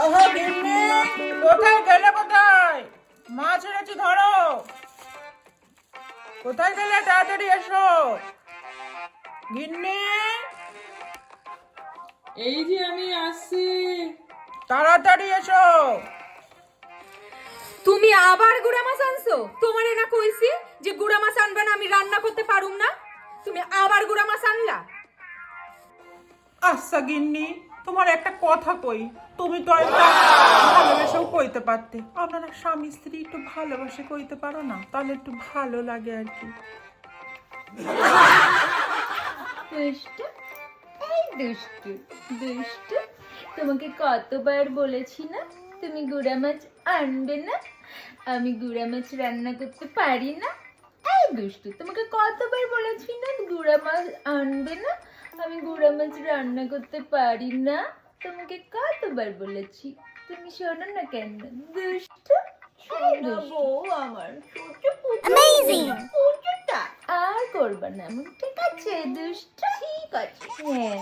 ওহো গিন্নি, কোথায় গেলে? কোথায়? মাছ এনেছি, ধরো। কোথায় গেলে? তাড়াতাড়ি এসো গিন্নি। এই যে আমি আসছি। তাড়াতাড়ি এসো। তুমি আবার গুড়া মাছ আনছো? তোমারে না কইছি যে গুড়া মাছ আনবে না, আমি রান্না করতে পারুম না। তুমি আবার গুড়া মাছ আনলা? আচ্ছা গিন্নি, তোমার একটা কথা কই, তুমি তো একটা ভালোবেসেও কইতে পারতে। আপনারা স্বামী স্ত্রী একটু ভালোবাসে কইতে পারো না, তাহলে একটু ভালো লাগে আর কি। দুষ্টু, এই দুষ্টু দুষ্টু, তোমাকে কতবার বলেছি না তুমি গুড়া মাছ আনবে না? আমি গুড়া মাছ রান্না করতে পারি না। এই দুষ্টু, তোমাকে কতবার বলেছি না গুড়া মাছ আনবে না? আমি গুড়া মাছ রান্না করতে পারি না। তোমাকে কতবার বলেছি, তুমি শোনো না কেন? দুষ্টু, এই দুষ্টু আমার অ্যামেজিং পুজোটা আর করবা না এমন, ঠিক আছে দুষ্টু? ঠিক আছে, হ্যাঁ।